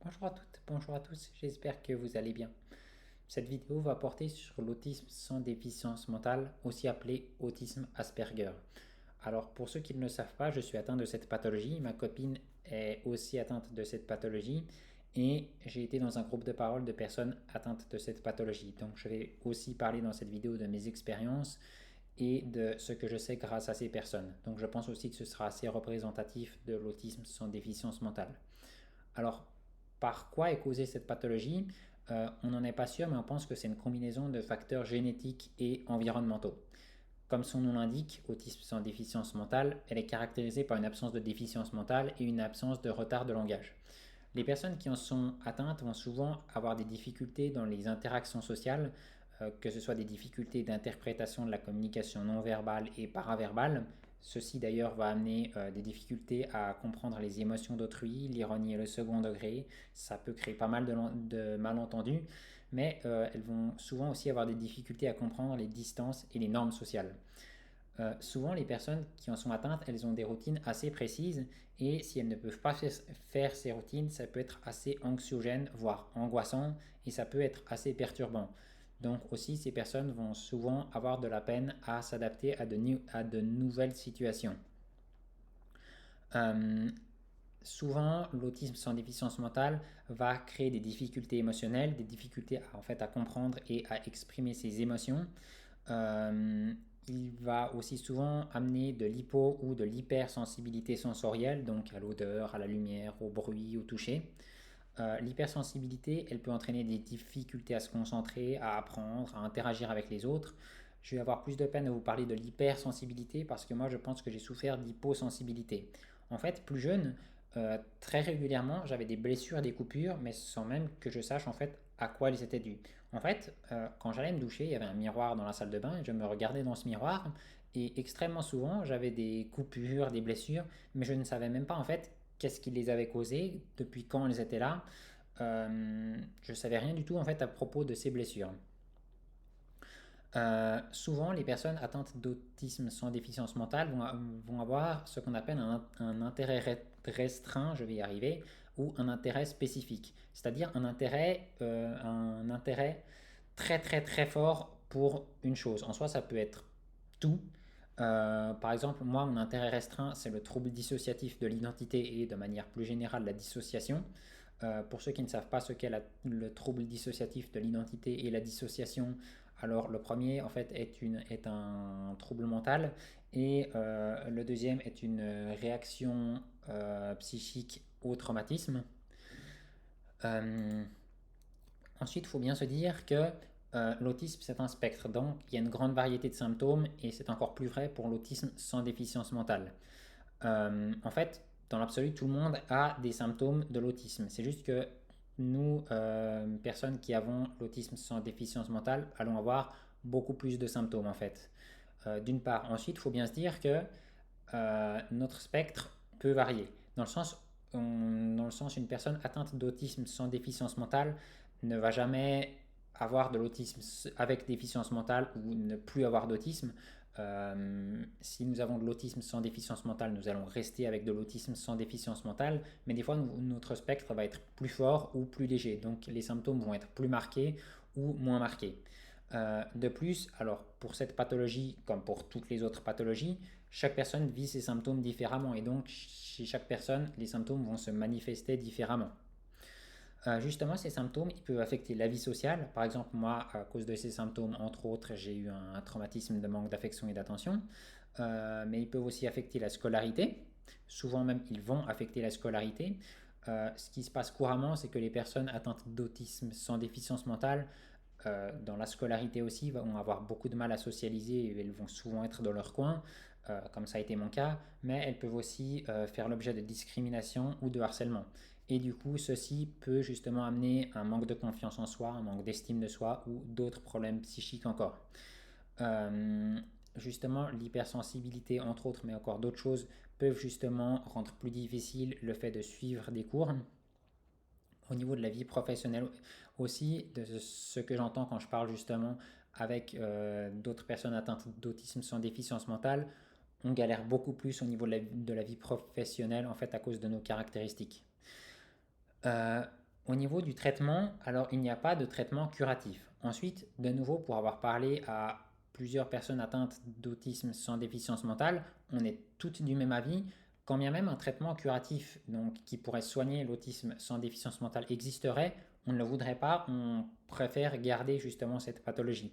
Bonjour à toutes, bonjour à tous, j'espère que vous allez bien. Cette vidéo va porter sur l'autisme sans déficience mentale, aussi appelé autisme Asperger. Alors pour ceux qui ne le savent pas, je suis atteint de cette pathologie, ma copine est aussi atteinte de cette pathologie et j'ai été dans un groupe de parole de personnes atteintes de cette pathologie. Donc je vais aussi parler dans cette vidéo de mes expériences et de ce que je sais grâce à ces personnes. Donc je pense aussi que ce sera assez représentatif de l'autisme sans déficience mentale. Alors, par quoi est causée cette pathologie? On n'en est pas sûr, mais on pense que c'est une combinaison de facteurs génétiques et environnementaux. Comme son nom l'indique, autisme sans déficience mentale, elle est caractérisée par une absence de déficience mentale et une absence de retard de langage. Les personnes qui en sont atteintes vont souvent avoir des difficultés dans les interactions sociales, que ce soit des difficultés d'interprétation de la communication non verbale et paraverbale. Ceci d'ailleurs va amener des difficultés à comprendre les émotions d'autrui, l'ironie et le second degré. Ça peut créer pas mal de malentendus, mais elles vont souvent aussi avoir des difficultés à comprendre les distances et les normes sociales. Souvent, les personnes qui en sont atteintes, elles ont des routines assez précises et si elles ne peuvent pas faire ces routines, ça peut être assez anxiogène, voire angoissant et ça peut être assez perturbant. Donc aussi, ces personnes vont souvent avoir de la peine à s'adapter à de nouvelles situations. Euh, Souvent, l'autisme sans déficience mentale va créer des difficultés émotionnelles, des difficultés en fait, à comprendre et à exprimer ses émotions. Euh, il va aussi souvent amener de l'hypo ou de l'hypersensibilité sensorielle, donc à l'odeur, à la lumière, au bruit, au toucher. L'hypersensibilité, elle peut entraîner des difficultés à se concentrer, à apprendre, à interagir avec les autres. Je vais avoir plus de peine à vous parler de l'hypersensibilité parce que moi je pense que j'ai souffert d'hyposensibilité. En fait, plus jeune, très régulièrement, j'avais des blessures, des coupures, mais sans même que je sache en fait à quoi elles étaient dues. En fait, quand j'allais me doucher, il y avait un miroir dans la salle de bain et je me regardais dans ce miroir et extrêmement souvent j'avais des coupures, des blessures, mais je ne savais même pas en fait qu'est-ce qui les avait causées, depuis quand elles étaient là. Je ne savais rien du tout en fait à propos de ces blessures. Souvent, les personnes atteintes d'autisme sans déficience mentale vont avoir ce qu'on appelle un intérêt restreint, je vais y arriver, ou un intérêt spécifique, c'est-à-dire un intérêt très très très fort pour une chose. En soi, ça peut être tout. Par exemple, moi, mon intérêt restreint, c'est le trouble dissociatif de l'identité et de manière plus générale la dissociation. Pour ceux qui ne savent pas ce qu'est le trouble dissociatif de l'identité et la dissociation, alors le premier en fait est un trouble mental et le deuxième est une réaction psychique au traumatisme. Euh, Ensuite, il faut bien se dire que l'autisme, c'est un spectre, donc il y a une grande variété de symptômes et c'est encore plus vrai pour l'autisme sans déficience mentale. En fait, dans l'absolu, tout le monde a des symptômes de l'autisme. C'est juste que nous, personnes qui avons l'autisme sans déficience mentale, allons avoir beaucoup plus de symptômes en fait. D'une part. Ensuite, il faut bien se dire que notre spectre peut varier. Dans le sens, une personne atteinte d'autisme sans déficience mentale ne va jamais avoir de l'autisme avec déficience mentale ou ne plus avoir d'autisme. Si nous avons de l'autisme sans déficience mentale, nous allons rester avec de l'autisme sans déficience mentale, mais des fois notre spectre va être plus fort ou plus léger, donc les symptômes vont être plus marqués ou moins marqués. De plus, alors pour cette pathologie, comme pour toutes les autres pathologies, chaque personne vit ses symptômes différemment et donc chez chaque personne, les symptômes vont se manifester différemment. Justement, ces symptômes, ils peuvent affecter la vie sociale. Par exemple, moi, à cause de ces symptômes, entre autres, j'ai eu un traumatisme de manque d'affection et d'attention. Mais ils peuvent aussi affecter la scolarité. Souvent même, ils vont affecter la scolarité. Ce qui se passe couramment, c'est que les personnes atteintes d'autisme sans déficience mentale, dans la scolarité aussi, vont avoir beaucoup de mal à socialiser et elles vont souvent être dans leur coin, comme ça a été mon cas, mais elles peuvent aussi faire l'objet de discrimination ou de harcèlement. Et du coup, ceci peut justement amener un manque de confiance en soi, un manque d'estime de soi ou d'autres problèmes psychiques encore. Euh, Justement, l'hypersensibilité, entre autres, mais encore d'autres choses, peuvent justement rendre plus difficile le fait de suivre des cours. Au niveau de la vie professionnelle aussi, de ce que j'entends quand je parle justement avec d'autres personnes atteintes d'autisme sans déficience mentale, on galère beaucoup plus au niveau de la vie professionnelle en fait à cause de nos caractéristiques. Euh, Au niveau du traitement, alors il n'y a pas de traitement curatif. Ensuite, de nouveau, pour avoir parlé à plusieurs personnes atteintes d'autisme sans déficience mentale, on est toutes du même avis. Quand bien même un traitement curatif donc, qui pourrait soigner l'autisme sans déficience mentale existerait, on ne le voudrait pas, on préfère garder justement cette pathologie.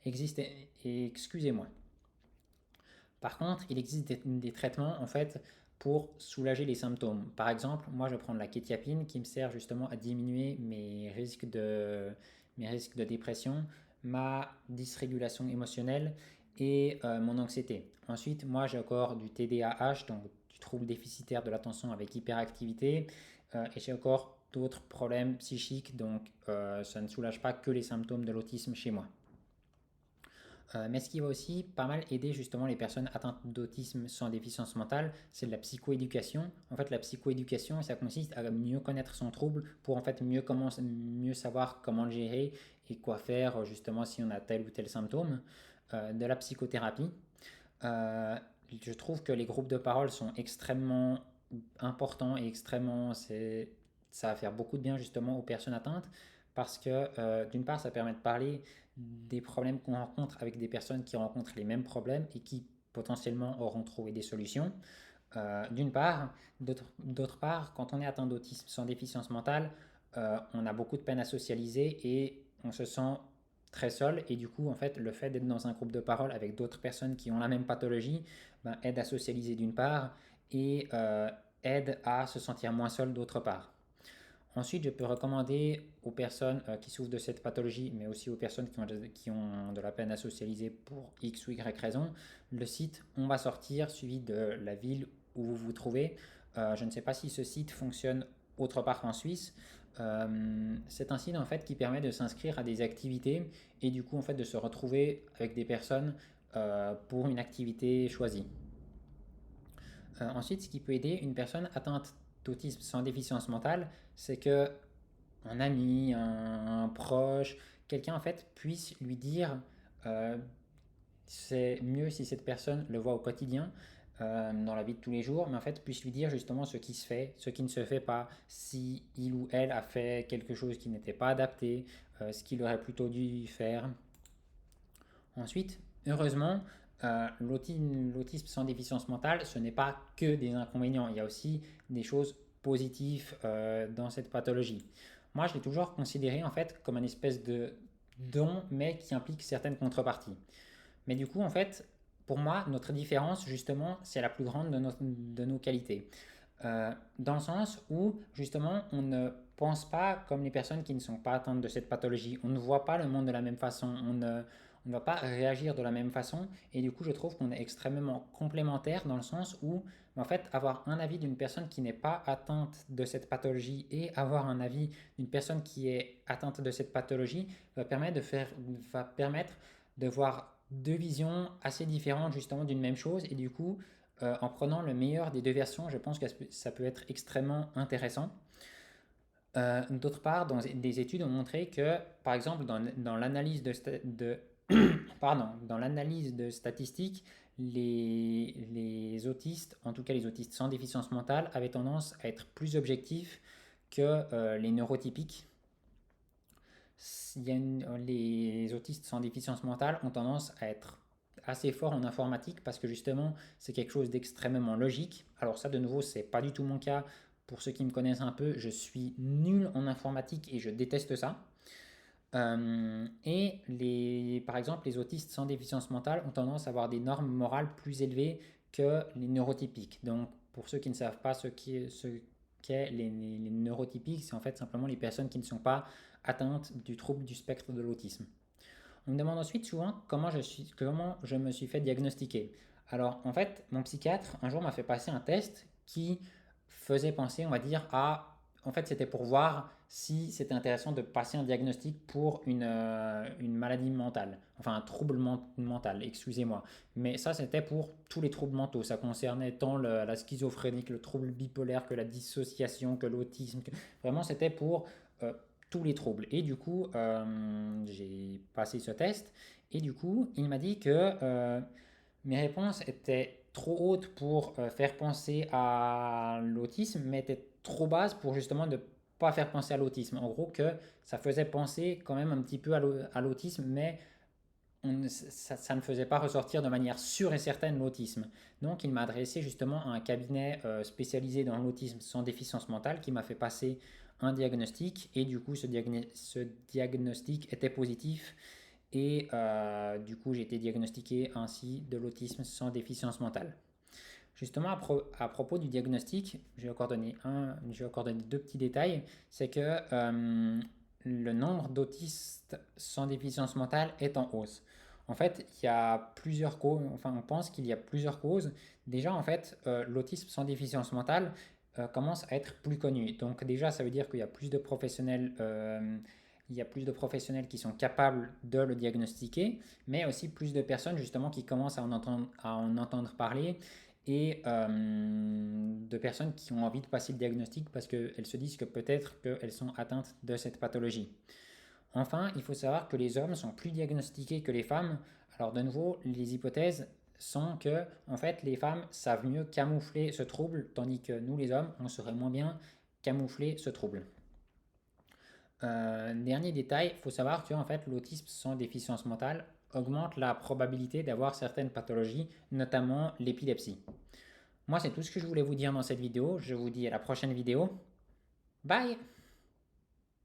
Existe, excusez-moi. Par contre, il existe des traitements en fait pour soulager les symptômes. Par exemple, moi je prends de la kétiapine qui me sert justement à diminuer mes risques de dépression, ma dysrégulation émotionnelle et mon anxiété. Ensuite, moi j'ai encore du TDAH, donc du trouble déficitaire de l'attention avec hyperactivité, et j'ai encore d'autres problèmes psychiques, donc ça ne soulage pas que les symptômes de l'autisme chez moi. Mais ce qui va aussi pas mal aider justement les personnes atteintes d'autisme sans déficience mentale, c'est de la psychoéducation. En fait, la psychoéducation, ça consiste à mieux connaître son trouble pour en fait mieux savoir comment le gérer et quoi faire justement si on a tel ou tel symptôme. De la psychothérapie. Euh, je trouve que les groupes de parole sont extrêmement importants et ça va faire beaucoup de bien justement aux personnes atteintes parce que d'une part, ça permet de parler des problèmes qu'on rencontre avec des personnes qui rencontrent les mêmes problèmes et qui potentiellement auront trouvé des solutions. D'une part, d'autre part, quand on est atteint d'autisme sans déficience mentale, on a beaucoup de peine à socialiser et on se sent très seul. Et du coup, en fait, le fait d'être dans un groupe de parole avec d'autres personnes qui ont la même pathologie aide à socialiser d'une part et aide à se sentir moins seul d'autre part. Ensuite, je peux recommander aux personnes qui souffrent de cette pathologie, mais aussi aux personnes qui ont de la peine à socialiser pour X ou Y raison, le site On va sortir suivi de la ville où vous vous trouvez. Je ne sais pas si ce site fonctionne autre part qu'en Suisse. C'est un site en fait qui permet de s'inscrire à des activités et du coup en fait de se retrouver avec des personnes pour une activité choisie. Ensuite, ce qui peut aider une personne atteinte d'autisme sans déficience mentale, c'est que un ami, un proche, quelqu'un en fait puisse lui dire euh, c'est mieux si cette personne le voit au quotidien, dans la vie de tous les jours, mais en fait puisse lui dire justement ce qui se fait, ce qui ne se fait pas, si il ou elle a fait quelque chose qui n'était pas adapté, ce qu'il aurait plutôt dû faire. Ensuite, heureusement, l'autisme sans déficience mentale, ce n'est pas que des inconvénients, il y a aussi des choses positives dans cette pathologie. Moi, je l'ai toujours considéré en fait comme une espèce de don, mais qui implique certaines contreparties. Mais du coup, en fait, pour moi, notre différence, justement, c'est la plus grande de nos qualités. Dans le sens où, justement, on ne pense pas comme les personnes qui ne sont pas atteintes de cette pathologie. On ne voit pas le monde de la même façon. On ne va pas réagir de la même façon. Et du coup, je trouve qu'on est extrêmement complémentaires dans le sens où, en fait, avoir un avis d'une personne qui n'est pas atteinte de cette pathologie et avoir un avis d'une personne qui est atteinte de cette pathologie va permettre de voir deux visions assez différentes justement d'une même chose et du coup en prenant le meilleur des deux versions, je pense que ça peut être extrêmement intéressant. D'autre part, des études ont montré que, par exemple, dans l'analyse dans l'analyse de statistiques, les autistes, en tout cas les autistes sans déficience mentale, avaient tendance à être plus objectifs que les neurotypiques. Les autistes sans déficience mentale ont tendance à être assez forts en informatique parce que justement c'est quelque chose d'extrêmement logique. Alors ça de nouveau c'est pas du tout mon cas. Pour ceux qui me connaissent un peu, je suis nul en informatique et je déteste ça. Par exemple, les autistes sans déficience mentale ont tendance à avoir des normes morales plus élevées que les neurotypiques. Donc, pour ceux qui ne savent pas ce qu'est les neurotypiques, c'est en fait simplement les personnes qui ne sont pas atteintes du trouble du spectre de l'autisme. On me demande ensuite souvent comment je me suis fait diagnostiquer. Alors, en fait, mon psychiatre, un jour, m'a fait passer un test qui faisait penser, on va dire, à... En fait, c'était pour voir si c'était intéressant de passer un diagnostic pour une maladie mentale, enfin un trouble mental, excusez-moi. Mais ça, c'était pour tous les troubles mentaux. Ça concernait tant la schizophrénie, que le trouble bipolaire, que la dissociation, que l'autisme. Vraiment, c'était pour tous les troubles. Et du coup, j'ai passé ce test. Et du coup, il m'a dit que mes réponses étaient trop hautes pour faire penser à l'autisme, mais étaient trop basse pour justement ne pas faire penser à l'autisme. En gros, que ça faisait penser quand même un petit peu à l'autisme, mais ça ne faisait pas ressortir de manière sûre et certaine l'autisme. Donc il m'a adressé justement à un cabinet spécialisé dans l'autisme sans déficience mentale qui m'a fait passer un diagnostic et du coup ce diagnostic était positif et du coup j'ai été diagnostiqué ainsi de l'autisme sans déficience mentale. Justement, à propos du diagnostic, je vais encore donner deux petits détails. C'est que le nombre d'autistes sans déficience mentale est en hausse. En fait, il y a plusieurs causes, enfin on pense qu'il y a plusieurs causes. Déjà, en fait, l'autisme sans déficience mentale commence à être plus connu. Donc déjà, ça veut dire qu'il y a plus de professionnels, qui sont capables de le diagnostiquer, mais aussi plus de personnes justement qui commencent à en entendre parler et de personnes qui ont envie de passer le diagnostic parce qu'elles se disent que peut-être qu'elles sont atteintes de cette pathologie. Enfin, il faut savoir que les hommes sont plus diagnostiqués que les femmes. Alors de nouveau, les hypothèses sont que en fait les femmes savent mieux camoufler ce trouble, tandis que nous les hommes, on saurait moins bien camoufler ce trouble. Dernier détail, il faut savoir que en fait l'autisme sans déficience mentale augmente la probabilité d'avoir certaines pathologies, notamment l'épilepsie. Moi, c'est tout ce que je voulais vous dire dans cette vidéo. Je vous dis à la prochaine vidéo. Bye!